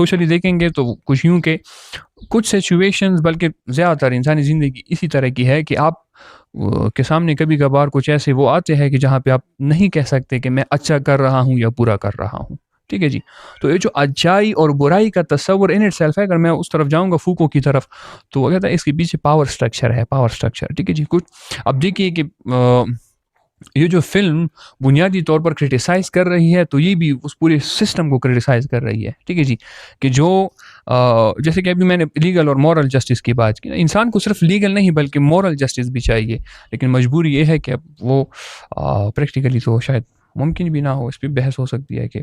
Socially دیکھیں گے تو کچھ یوں کہ کچھ سچویشنز بلکہ زیادہ تر انسانی زندگی اسی طرح کی ہے کہ آپ کے سامنے کبھی کبھار کچھ ایسے وہ آتے ہیں کہ جہاں پہ آپ نہیں کہہ سکتے کہ میں اچھا کر رہا ہوں یا برا کر رہا ہوں. ٹھیک ہے جی. تو یہ جو اچھائی اور برائی کا تصور ان اٹ سیلف ہے, اگر میں اس طرف جاؤں گا فوکو کی طرف, تو وہ کہتا ہے اس کے پیچھے پاور سٹرکچر ہے, پاور سٹرکچر. ٹھیک ہے جی. کچھ اب دیکھیے کہ یہ جو فلم بنیادی طور پر کرٹیسائز کر رہی ہے, تو یہ بھی اس پورے سسٹم کو کرٹیسائز کر رہی ہے. ٹھیک ہے جی. کہ جو جیسے کہ ابھی میں نے لیگل اور مورل جسٹس کی بات کی, انسان کو صرف لیگل نہیں بلکہ مورل جسٹس بھی چاہیے, لیکن مجبوری یہ ہے کہ اب وہ پریکٹیکلی تو شاید ممکن بھی نہ ہو, اس پہ بحث ہو سکتی ہے کہ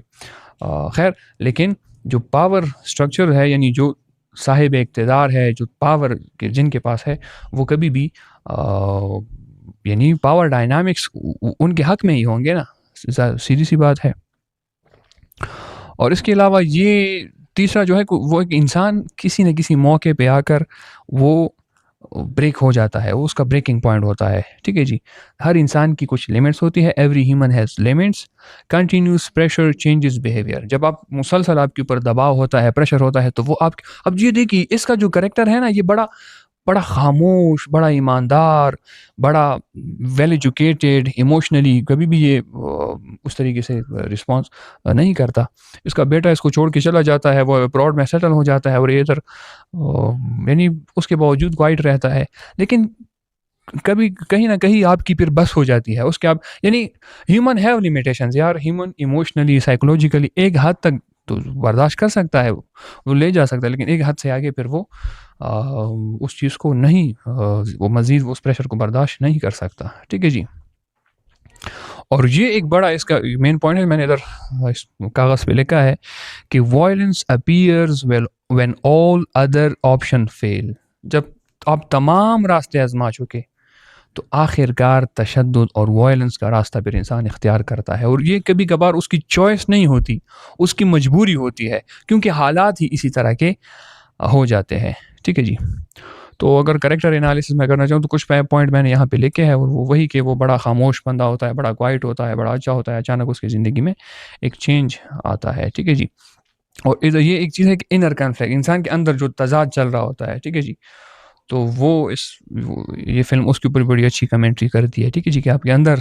خیر, لیکن جو پاور سٹرکچر ہے, یعنی جو صاحب اقتدار ہے, جو پاور جن کے پاس ہے, وہ کبھی بھی یعنی پاور ڈائنامکس ان کے حق میں ہی ہوں گے نا, سیدھی سی بات ہے. اور اس کے علاوہ یہ تیسرا جو ہے وہ ایک انسان کسی نہ کسی موقع پہ آ کر وہ بریک ہو جاتا ہے, وہ اس کا بریکنگ پوائنٹ ہوتا ہے. ٹھیک ہے جی. ہر انسان کی کچھ لمٹس ہوتی ہے, every human has limits. Continuous pressure changes behaviour, جب آپ مسلسل آپ کے اوپر دباؤ ہوتا ہے, پریشر ہوتا ہے, تو وہ آپ اب یہ دیکھیے اس کا جو کریکٹر ہے نا, یہ بڑا خاموش, بڑا ایماندار, بڑا ویل ایجوکیٹڈ, ایموشنلی کبھی بھی یہ اس طریقے سے رسپانس نہیں کرتا. اس کا بیٹا اس کو چھوڑ کے چلا جاتا ہے, وہ ابراڈ میں سیٹل ہو جاتا ہے, اور یہ ادھر یعنی اس کے باوجود کوائٹ رہتا ہے. لیکن کبھی کہیں نہ کہیں آپ کی پھر بس ہو جاتی ہے اس کے, آپ یعنی ہیومن ہیو لیمیٹیشنز یار, ہیومن ایموشنلی سائیکولوجیکلی ایک حد تک تو برداشت کر سکتا ہے, وہ لے جا سکتا ہے, لیکن ایک حد سے آگے پھر وہ اس چیز کو نہیں, وہ مزید اس پریشر کو برداشت نہیں کر سکتا. ٹھیک ہے جی. اور یہ ایک بڑا اس کا مین پوائنٹ ہے, میں نے ادھر اس کاغذ پہ لکھا ہے کہ violence appears when all other option fail. جب آپ تمام راستے آزما چکے تو آخر کار تشدد اور وائلنس کا راستہ پھر انسان اختیار کرتا ہے, اور یہ کبھی کبھار اس کی چوائس نہیں ہوتی, اس کی مجبوری ہوتی ہے, کیونکہ حالات ہی اسی طرح کے ہو جاتے ہیں. ٹھیک ہے جی. تو اگر کریکٹر انالیسس میں کرنا چاہوں تو کچھ پوائنٹ میں نے یہاں پہ لکھے ہیں, اور وہ وہی کہ وہ بڑا خاموش بندہ ہوتا ہے, بڑا کوائٹ ہوتا ہے, بڑا اچھا ہوتا ہے, اچانک اس کی زندگی میں ایک چینج آتا ہے. ٹھیک ہے جی. اور یہ ایک چیز ہے کہ انر کنفلکٹ, انسان کے اندر جو تضاد چل رہا ہوتا ہے. ٹھیک ہے جی. تو وہ یہ فلم اس کے اوپر بڑی اچھی کمنٹری کرتی ہے. ٹھیک ہے جی. کہ آپ کے اندر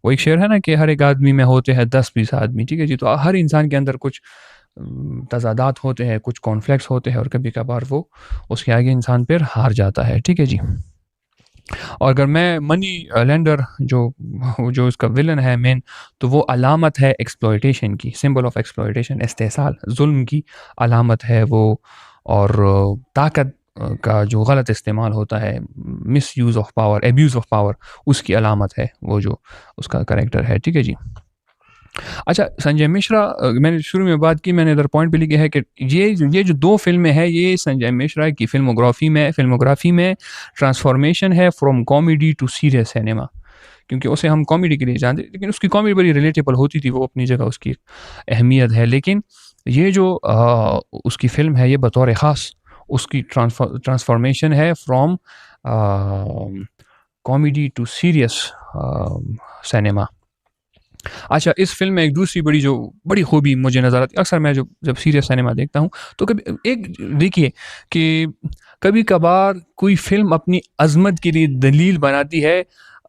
وہ ایک شعر ہے نا کہ ہر ایک آدمی میں ہوتے ہیں 10-20 آدمی. ٹھیک ہے جی. تو ہر انسان کے اندر کچھ تضادات ہوتے ہیں, کچھ کانفلکٹس ہوتے ہیں, اور کبھی کبھار وہ اس کے آگے انسان پھر ہار جاتا ہے. ٹھیک ہے جی. اور اگر میں منی لینڈر جو اس کا ولن ہے مین, تو وہ علامت ہے ایکسپلوئٹیشن کی, سمبل آف ایکسپلوئٹیشن, استحصال, ظلم کی علامت ہے وہ, اور طاقت کا جو غلط استعمال ہوتا ہے, misuse of power, abuse of power, اس کی علامت ہے وہ جو اس کا کریکٹر ہے. ٹھیک ہے جی. اچھا, سنجے مشرا, میں نے شروع میں بات کی, میں نے ادھر پوائنٹ پہ لکھا ہے کہ یہ جو 2 فلمیں ہیں, یہ سنجے مشرا کی فلموگرافی میں ٹرانسفارمیشن ہے from comedy to serious cinema. کیونکہ اسے ہم کامیڈی کے لیے جانتے, لیکن اس کی کامیڈی بڑی ریلیٹیبل ہوتی تھی, وہ اپنی جگہ اس کی اہمیت ہے. لیکن یہ جو اس کی فلم ہے, یہ بطور خاص اس کی ٹرانسفارمیشن ہے from comedy to serious cinema. اچھا, اس فلم میں ایک دوسری بڑی خوبی مجھے نظر آتی ہے. اکثر میں جب سیریس سینما دیکھتا ہوں تو کبھی ایک دیکھیے کہ کبھی کبھار کوئی فلم اپنی عظمت کے لیے دلیل بناتی ہے,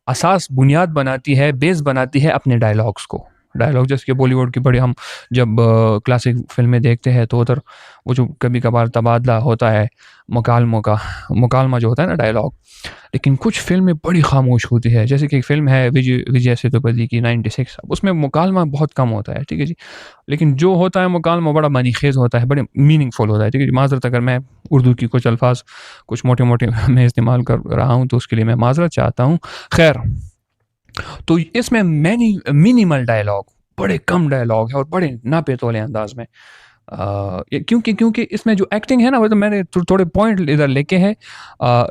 اساس بنیاد بناتی ہے, بیس بناتی ہے اپنے ڈائلاگس کو. ڈائلاگ جیسے کہ بالی ووڈ کی بڑی, ہم جب کلاسک فلمیں دیکھتے ہیں تو ادھر وہ جو کبھی کبھار تبادلہ ہوتا ہے مکالمہ جو ہوتا ہے نا ڈائلاگ, لیکن کچھ فلمیں بڑی خاموش ہوتی ہے. جیسے کہ ایک فلم ہے وجے سیتوپتی کی 96, اس میں مکالمہ بہت کم ہوتا ہے. ٹھیک ہے جی. لیکن جو ہوتا ہے مکالمہ بڑا معنی خیز ہوتا ہے, بڑے میننگ فل ہوتا ہے. ٹھیک ہے جی. معذرت اگر میں اردو کی کچھ الفاظ کچھ موٹے میں استعمال کر رہا ہوں تو اس کے لیے میں معذرت چاہتا ہوں. خیر, تو اس میں مینیمل ڈائلاگ, بڑے کم ڈائلاگ ہے, اور بڑے ناپے تولے انداز میں, کیونکہ اس میں جو ایکٹنگ ہے نا, وہ تو میں نے تھوڑے پوائنٹ ادھر لے کے ہے,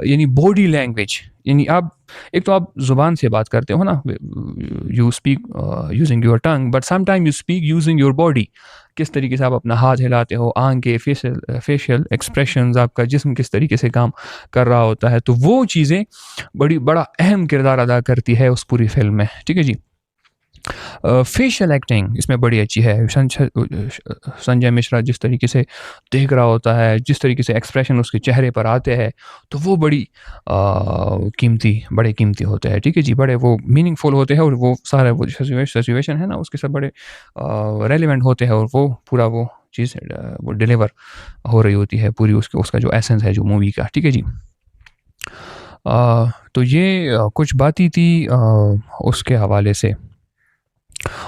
یعنی باڈی لینگویج, یعنی آپ ایک تو آپ زبان سے بات کرتے ہو نا, you speak using your tongue, but some time you speak using your body. کس طریقے سے آپ اپنا ہاتھ ہلاتے ہو, آنکھیں, فیشیل ایکسپریشنز, آپ کا جسم کس طریقے سے کام کر رہا ہوتا ہے, تو وہ چیزیں بڑا اہم کردار ادا کرتی ہے اس پوری فلم میں. ٹھیک ہے جی. فیشیل ایکٹنگ اس میں بڑی اچھی ہے. سنجے مشرا جس طریقے سے دیکھ رہا ہوتا ہے, جس طریقے سے ایکسپریشن اس کے چہرے پر آتے ہیں, تو وہ بڑے قیمتی ہوتے ہیں. ٹھیک ہے جی, بڑے وہ میننگ فل ہوتے ہیں, اور وہ سارا وہ سچویشن ہے نا اس کے ساتھ بڑے ریلیونٹ ہوتے ہیں, اور وہ پورا وہ چیز وہ ڈیلیور ہو رہی ہوتی ہے پوری اس کا جو ایسنس ہے جو مووی کا. ٹھیک ہے جی. تو یہ کچھ باتیں تھی اس کے حوالے سے,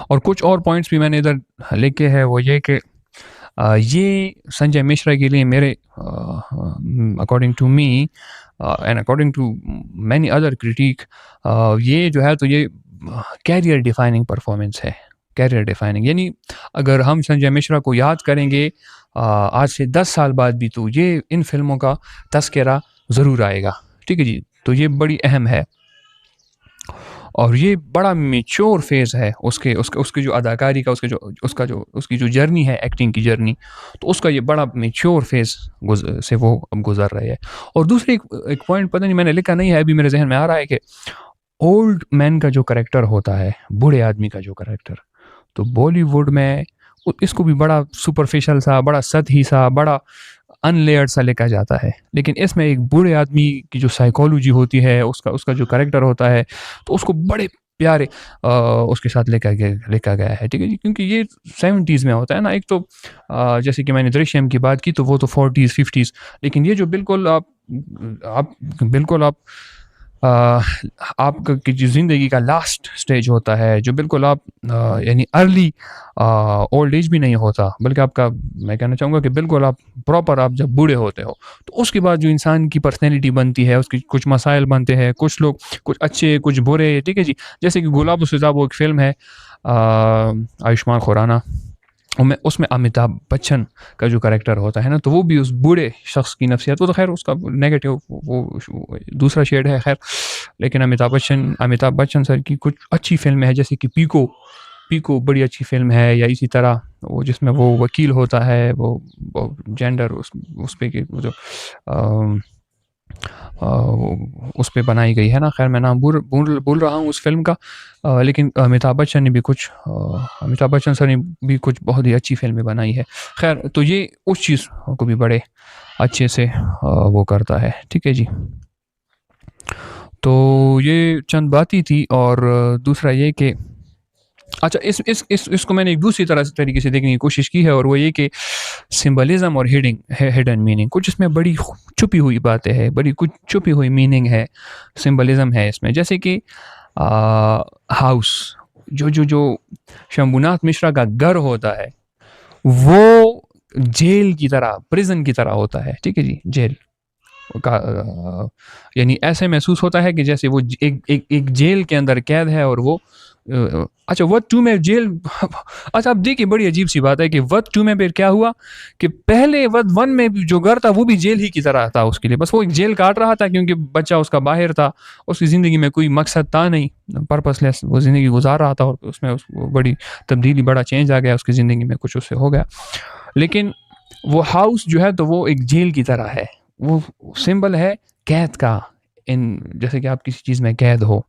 اور کچھ اور پوائنٹس بھی میں نے ادھر لکھے ہیں. وہ یہ کہ یہ سنجے مشرا کے لیے میرے according to me and according to many other critic, یہ جو ہے تو یہ کیریئر ڈیفائننگ پرفارمنس ہے. کیریئر ڈیفائننگ یعنی اگر ہم سنجے مشرا کو یاد کریں گے آج سے 10 سال بعد بھی, تو یہ ان فلموں کا تذکرہ ضرور آئے گا. ٹھیک ہے جی. تو یہ بڑی اہم ہے, اور یہ بڑا میچور فیز ہے اس کی جو اداکاری کا, اس کی جو جرنی ہے, ایکٹنگ کی جرنی, تو اس کا یہ بڑا میچور فیز سے وہ اب گزر رہے ہے. اور دوسری ایک پوائنٹ پتہ نہیں میں نے لکھا نہیں ہے, ابھی میرے ذہن میں آ رہا ہے کہ اولڈ مین کا جو کریکٹر ہوتا ہے, بوڑھے آدمی کا جو کریکٹر, تو بالی ووڈ میں اس کو بھی بڑا سپرفیشل سا, بڑا سطحی سا, بڑا ان لیئرڈ سا لکھا جاتا ہے. لیکن اس میں ایک بوڑھے آدمی کی جو سائیکالوجی ہوتی ہے, اس کا جو کریکٹر ہوتا ہے, تو اس کو بڑے پیارے اس کے ساتھ لکھا گیا ہے. ٹھیک ہے جی. کیونکہ یہ 70s میں ہوتا ہے نا. ایک تو جیسے کہ میں نے درشیم کی بات کی, تو وہ تو 40s 50s, لیکن یہ جو بالکل آپ کی جو زندگی کا لاسٹ سٹیج ہوتا ہے, جو بالکل آپ یعنی ارلی اولڈ ایج بھی نہیں ہوتا, بلکہ آپ کا, میں کہنا چاہوں گا کہ بالکل آپ پراپر آپ جب بوڑھے ہوتے ہو, تو اس کے بعد جو انسان کی پرسنالٹی بنتی ہے, اس کی کچھ مسائل بنتے ہیں, کچھ لوگ کچھ اچھے کچھ برے. ٹھیک ہے جی. جیسے کہ گلاب السزا وہ ایک فلم ہے آیوشمان خرانہ, اس میں امیتابھ بچن کا جو کریکٹر ہوتا ہے نا, تو وہ بھی اس بوڑھے شخص کی نفسیات, وہ تو خیر اس کا نیگیٹو وہ دوسرا شیڈ ہے خیر, لیکن امیتابھ بچن سر کی کچھ اچھی فلمیں ہیں, جیسے کہ پیکو بڑی اچھی فلم ہے, یا اسی طرح وہ جس میں وہ وکیل ہوتا ہے, وہ جینڈر اس پہ کہ جو اس پہ بنائی گئی ہے نا. خیر میں نام بول رہا ہوں اس فلم کا, لیکن امیتابھ بچن سر نے بھی کچھ بہت ہی اچھی فلمیں بنائی ہے. خیر تو یہ اس چیز کو بھی بڑے اچھے سے وہ کرتا ہے. ٹھیک ہے جی. تو یہ چند باتیں تھی. اور دوسرا یہ کہ اچھا اس کو میں نے ایک دوسری طریقے سے دیکھنے کی کوشش کی ہے, اور وہ یہ کہ سمبلزم اور ہڈن میننگ, کچھ اس میں بڑی چھپی ہوئی باتیں ہیں, بڑی کچھ چھپی ہوئی میننگ ہے, سمبلزم ہے اس میں. جیسے کہ ہاؤس جو شمبھوناتھ مشرا کا گھر ہوتا ہے, وہ جیل کی طرح, پریزن کی طرح ہوتا ہے. ٹھیک ہے جی. جیل کا یعنی ایسے محسوس ہوتا ہے کہ جیسے وہ ایک جیل کے اندر قید ہے, اور وہ اچھا وت 2 میں جیل. اچھا اب دیکھیے بڑی عجیب سی بات ہے کہ وت 2 میں پھر کیا ہوا کہ پہلے وت 1 میں جو گھر تھا وہ بھی جیل ہی کی طرح تھا اس کے لیے, بس وہ ایک جیل کاٹ رہا تھا کیونکہ بچہ اس کا باہر تھا, اس کی زندگی میں کوئی مقصد تھا نہیں, پرپس لیس وہ زندگی گزار رہا تھا, اور اس میں بڑی تبدیلی, بڑا چینج آ گیا اس کی زندگی میں, کچھ اس سے ہو گیا. لیکن وہ ہاؤس جو ہے تو وہ ایک جیل کی طرح ہے, وہ سمبل ہے قید کا, جیسے کہ آپ کسی چیز میں قید ہو.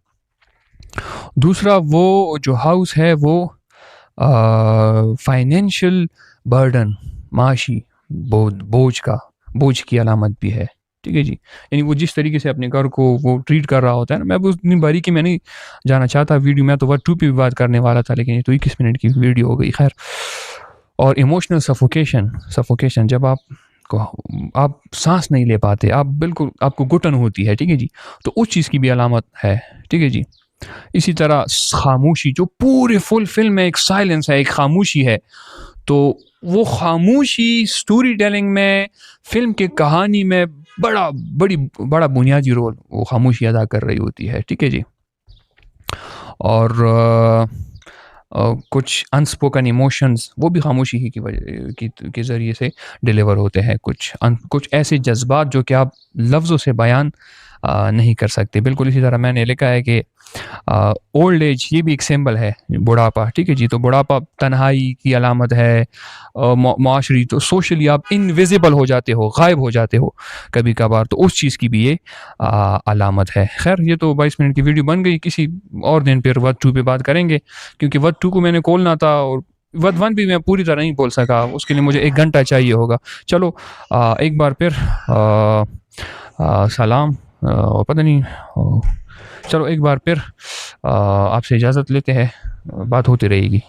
دوسرا وہ جو ہاؤس ہے وہ فائنینشیل برڈن, معاشی بوجھ کی علامت بھی ہے. ٹھیک ہے جی. یعنی وہ جس طریقے سے اپنے گھر کو وہ ٹریٹ کر رہا ہوتا ہے نا, میں اتنی باریکی میں نہیں جانا چاہتا ویڈیو میں, تو وہ 2 پہ بھی بات کرنے والا تھا, لیکن یہ تو 21 منٹ کی ویڈیو ہو گئی. خیر. اور ایموشنل سفوکیشن, جب آپ سانس نہیں لے پاتے, آپ بالکل آپ کو گھٹن ہوتی ہے. ٹھیک ہے جی. تو اس چیز کی بھی علامت ہے. ٹھیک ہے جی. اسی طرح خاموشی, جو پورے فل فلم میں ایک سائلنس ہے, ایک خاموشی ہے, تو وہ خاموشی سٹوری ٹیلنگ میں, فلم کے کہانی میں بڑا بنیادی رول وہ خاموشی ادا کر رہی ہوتی ہے. ٹھیک ہے جی. اور کچھ انسپوکن ایموشنز وہ بھی خاموشی ہی کے ذریعے سے ڈیلیور ہوتے ہیں. کچھ ایسے جذبات جو کہ آپ لفظوں سے بیان نہیں کر سکتے. بالکل اسی طرح میں نے لکھا ہے کہ اولڈ ایج یہ بھی ایک سمبل ہے, بڑھاپا, ٹھیک ہے جی. تو بڑھاپا تنہائی کی علامت ہے, معاشری تو سوشلی آپ انویزیبل ہو جاتے ہو, غائب ہو جاتے ہو کبھی کبھار, تو اس چیز کی بھی یہ علامت ہے. خیر یہ تو 22 منٹ کی ویڈیو بن گئی, کسی اور دن پھر ود 2 پہ بات کریں گے, کیونکہ ود 2 کو میں نے کھولنا تھا اور ود 1 بھی میں پوری طرح نہیں بول سکا, اس کے لیے مجھے 1 گھنٹہ چاہیے ہوگا. چلو ایک بار پھر سلام, پتہ نہیں, چلو ایک بار پھر آپ سے اجازت لیتے ہیں, بات ہوتی رہے گی.